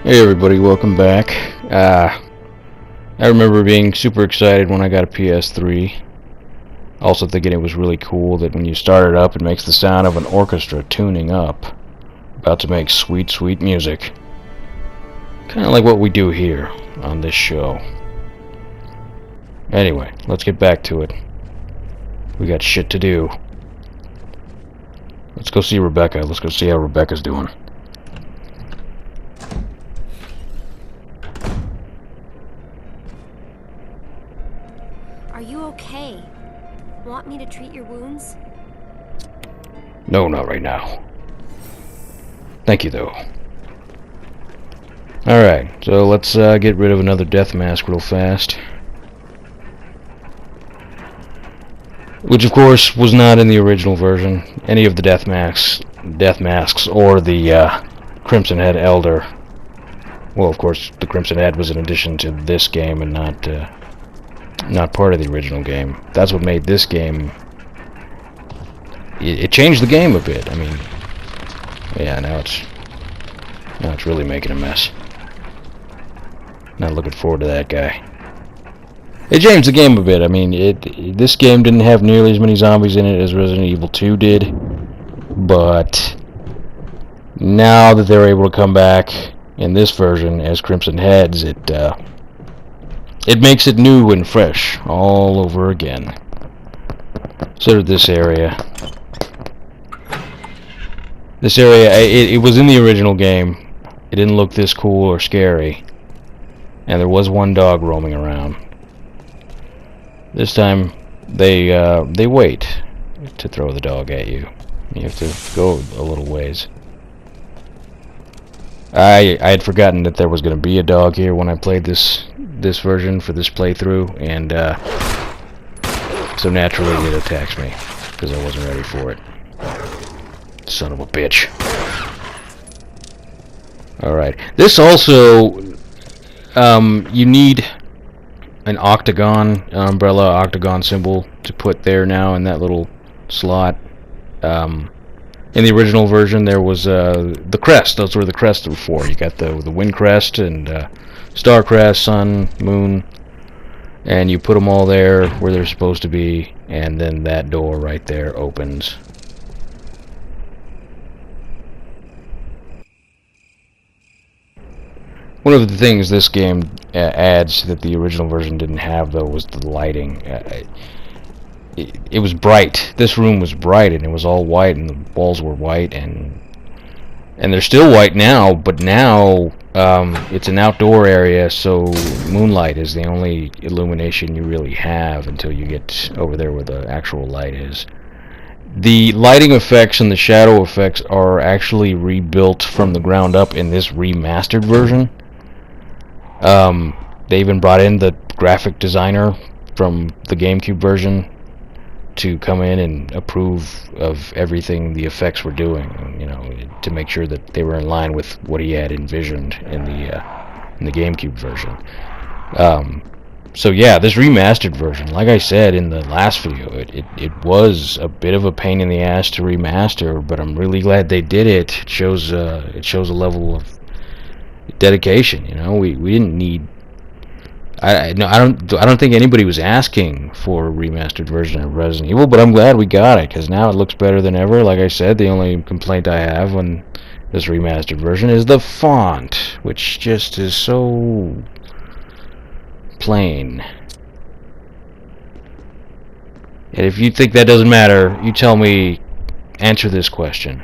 Hey everybody, welcome back. I remember being super excited when I got a PS3. Also thinking it was really cool that when you start it up it makes the sound of an orchestra tuning up. About to make sweet, sweet music. Kinda like what we do here on this show. Anyway, let's get back to it. We got shit to do. Let's go see Rebecca. Let's go see how Rebecca's doing. Are you okay? Want me to treat your wounds? No, not right now. Thank you, though. Alright, so let's get rid of another death mask real fast. Which, of course, was not in the original version. Any of the death masks, or the Crimson Head Elder. Well, of course, the Crimson Head was an addition to this game and not part of the original game. That's what made this game. It changed the game a bit. I mean, yeah, now it's really making a mess. Not looking forward to that guy. It changed the game a bit. I mean, this game didn't have nearly as many zombies in it as Resident Evil 2 did, but now that they're able to come back in this version as Crimson Heads, it makes it new and fresh all over again. So this area. This area, it was in the original game. It didn't look this cool or scary. And there was one dog roaming around. This time, they wait to throw the dog at you. You have to go a little ways. I had forgotten that there was going to be a dog here when I played this version for this playthrough, and so naturally it attacks me because I wasn't ready for it. Son of a bitch. Alright. This also, you need an octagon, an umbrella octagon symbol to put there now in that little slot. In the original version there was the crest. Those were the crests before. You got the wind crest and star crest, sun, moon, and you put them all there where they're supposed to be, and then that door right there opens. One of the things this game adds that the original version didn't have, though, was the lighting. It was bright. This room was bright, and it was all white, and the walls were white, and they're still white now, but now it's an outdoor area, so moonlight is the only illumination you really have until you get over there where the actual light is. The lighting effects and the shadow effects are actually rebuilt from the ground up in this remastered version. They even brought in the graphic designer from the GameCube version to come in and approve of everything the effects were doing, you know, to make sure that they were in line with what he had envisioned in the GameCube version. So yeah, this remastered version, like I said in the last video, it was a bit of a pain in the ass to remaster, but I'm really glad they did it. It shows a level of dedication. You know, we didn't need. I don't think anybody was asking for a remastered version of Resident Evil, but I'm glad we got it because now it looks better than ever. Like I said, the only complaint I have on this remastered version is the font, which just is so plain. And if you think that doesn't matter, you tell me. Answer this question: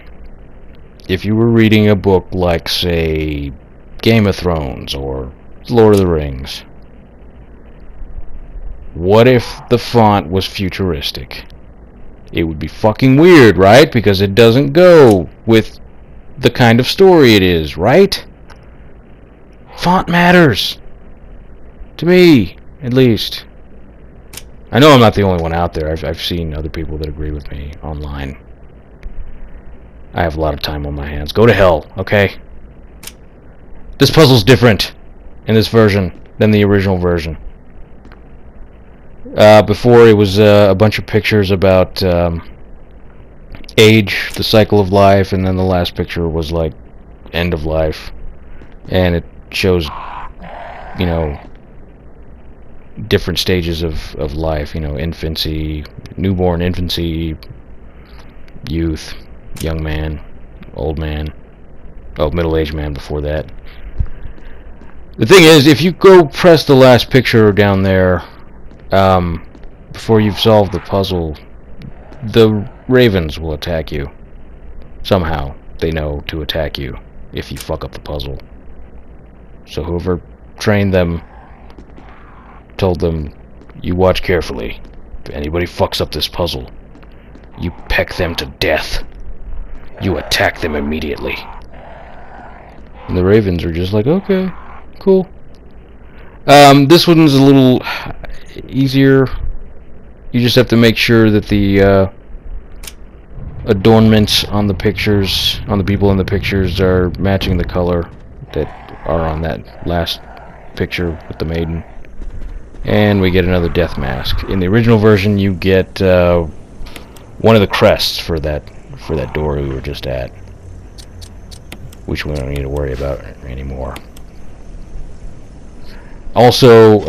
if you were reading a book like, say, Game of Thrones or Lord of the Rings, what if the font was futuristic? It would be fucking weird, right? Because it doesn't go with the kind of story it is, right? Font matters. To me, at least. I know I'm not the only one out there. I've seen other people that agree with me online. I have a lot of time on my hands. Go to hell, okay? This puzzle's different in this version than the original version. Before it was a bunch of pictures about age, the cycle of life, and then the last picture was like end of life. And shows, you know, different stages of life, you know, infancy, newborn infancy, youth, young man, old man, oh, middle-aged man before that. The thing is, if you go press the last picture down there, before you've solved the puzzle, the ravens will attack you. Somehow, they know to attack you if you fuck up the puzzle. So whoever trained them told them, you watch carefully. If anybody fucks up this puzzle, you peck them to death. You attack them immediately. And the ravens are just like, okay, cool. This one's a little easier. You just have to make sure that the adornments on the pictures, on the people in the pictures, are matching the color that are on that last picture with the maiden. And we get another death mask. In the original version, you get one of the crests for that door we were just at, which we don't need to worry about anymore. Also,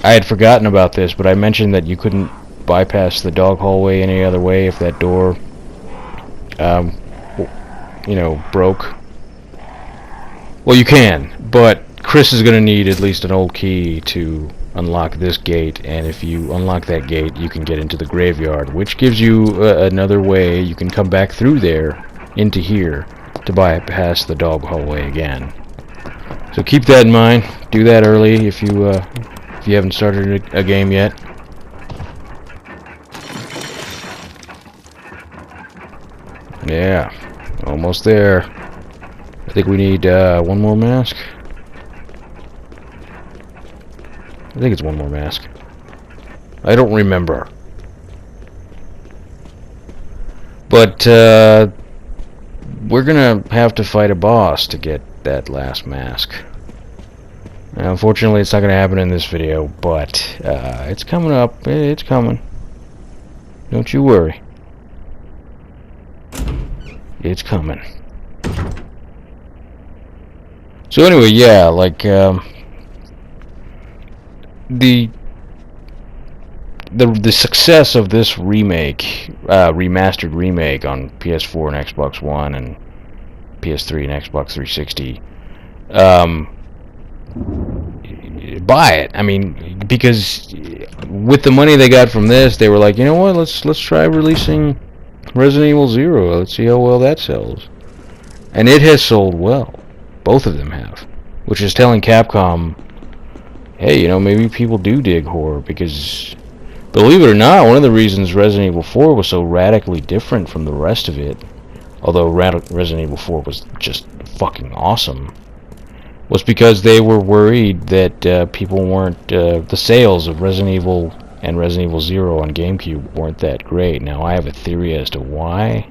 I had forgotten about this, but I mentioned that you couldn't bypass the dog hallway any other way if that door, you know, broke. Well, you can, but Chris is going to need at least an old key to unlock this gate, and if you unlock that gate, you can get into the graveyard, which gives you another way. You can come back through there into here to bypass the dog hallway again. So keep that in mind. Do that early if you haven't started a game yet. Yeah, almost there. I think we need one more mask. I think it's one more mask. I don't remember. But we're gonna have to fight a boss to get that last mask. Now, unfortunately, it's not gonna happen in this video, but it's coming up. It's coming. Don't you worry. It's coming. So anyway, yeah, like the success of this remake, remastered remake on PS4 and Xbox One and PS3 and Xbox 360, buy it. I mean, because with the money they got from this, they were like, you know what? Let's try releasing Resident Evil 0. Let's see how well that sells. And it has sold well. Both of them have, which is telling Capcom, hey, you know, maybe people do dig horror, because believe it or not, one of the reasons Resident Evil 4 was so radically different from the rest of it, although Resident Evil 4 was just fucking awesome, was because they were worried that people weren't, the sales of Resident Evil and Resident Evil 0 on GameCube weren't that great. Now, I have a theory as to why,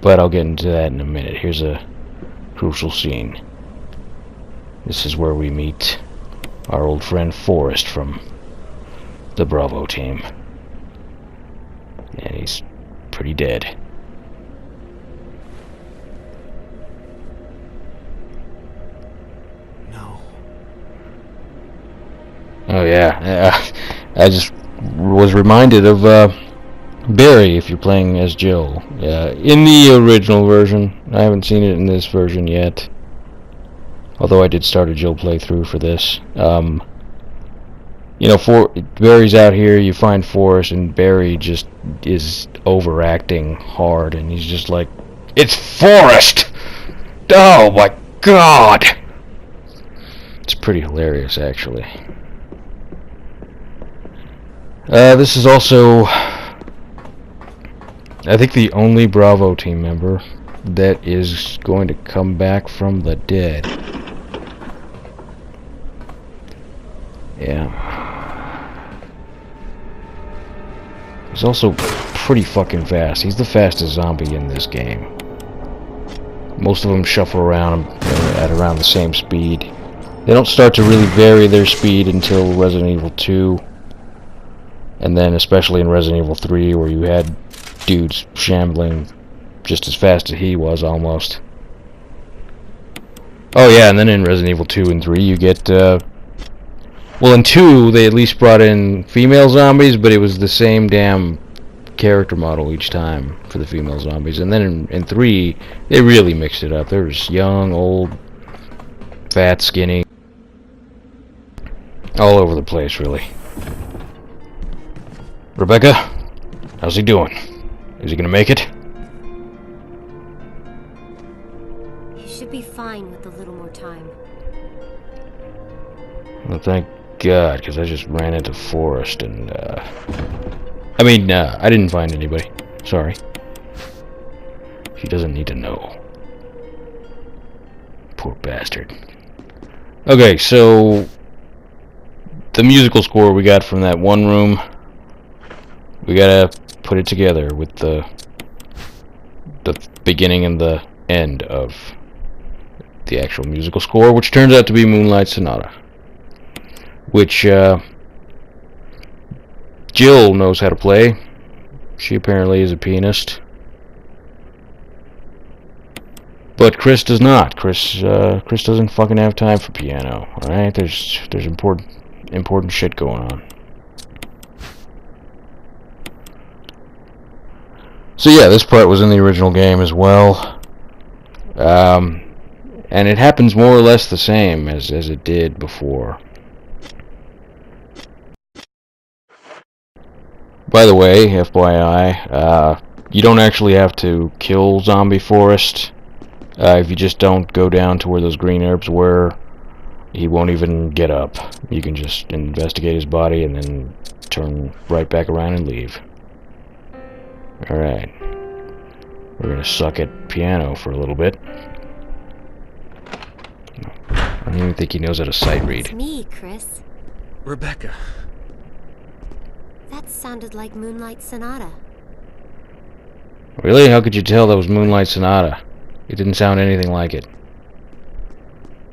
but I'll get into that in a minute. Here's a crucial scene. This is where we meet our old friend Forrest from the Bravo team. And he's pretty dead. No. Oh yeah, I just was reminded of Barry, if you're playing as Jill. In the original version. I haven't seen it in this version yet. Although I did start a Jill playthrough for this. You know, Barry's out here, you find Forrest, and Barry just is overacting hard, and he's just like, it's Forrest! Oh my god! It's pretty hilarious, actually. This is also, I think, the only Bravo team member that is going to come back from the dead. Yeah. He's also pretty fucking fast. He's the fastest zombie in this game. Most of them shuffle around at around the same speed. They don't start to really vary their speed until Resident Evil 2. And then especially in Resident Evil 3, where you had dudes shambling just as fast as he was, almost. Oh yeah, and then in Resident Evil 2 and 3 you get, well in 2 they at least brought in female zombies, but it was the same damn character model each time for the female zombies. And then in 3 they really mixed it up. There was young, old, fat, skinny, all over the place really. Rebecca, how's he doing? Is he gonna make it? He should be fine with a little more time. Well, thank God, because I just ran into Forrest and, I mean, I didn't find anybody. Sorry. She doesn't need to know. Poor bastard. Okay, so the musical score we got from that one room, we gotta put it together with the beginning and the end of the actual musical score, which turns out to be Moonlight Sonata, which Jill knows how to play. She apparently is a pianist, but Chris does not. Chris doesn't fucking have time for piano. All right, there's important shit going on. So yeah, this part was in the original game as well, and it happens more or less the same as it did before. By the way, FYI, you don't actually have to kill Zombie Forrest. If you just don't go down to where those green herbs were, he won't even get up. You can just investigate his body and then turn right back around and leave. Alright. We're gonna suck at piano for a little bit. I don't even think he knows how to sight read. It's me, Chris. Rebecca. That sounded like Moonlight Sonata. Really? How could you tell that was Moonlight Sonata? It didn't sound anything like it.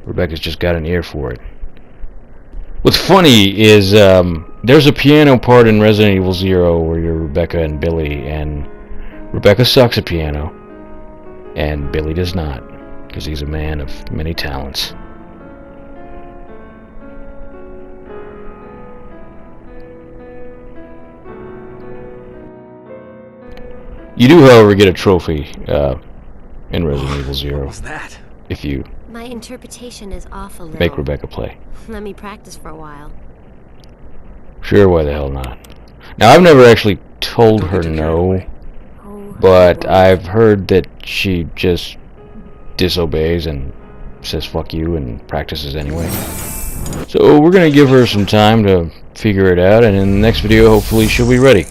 Rebecca's just got an ear for it. What's funny is, there's a piano part in Resident Evil 0 where you're Rebecca and Billy, and Rebecca sucks at piano, and Billy does not, because he's a man of many talents. You do, however, get a trophy in Resident Evil 0. What was that? If you My interpretation is off a little. make Rebecca play. Let me practice for a while. Sure, why the hell not? Now, I've never actually told her no, Oh, but I've heard that she just disobeys and says fuck you and practices anyway. So we're gonna give her some time to figure it out, and in the next video hopefully she'll be ready.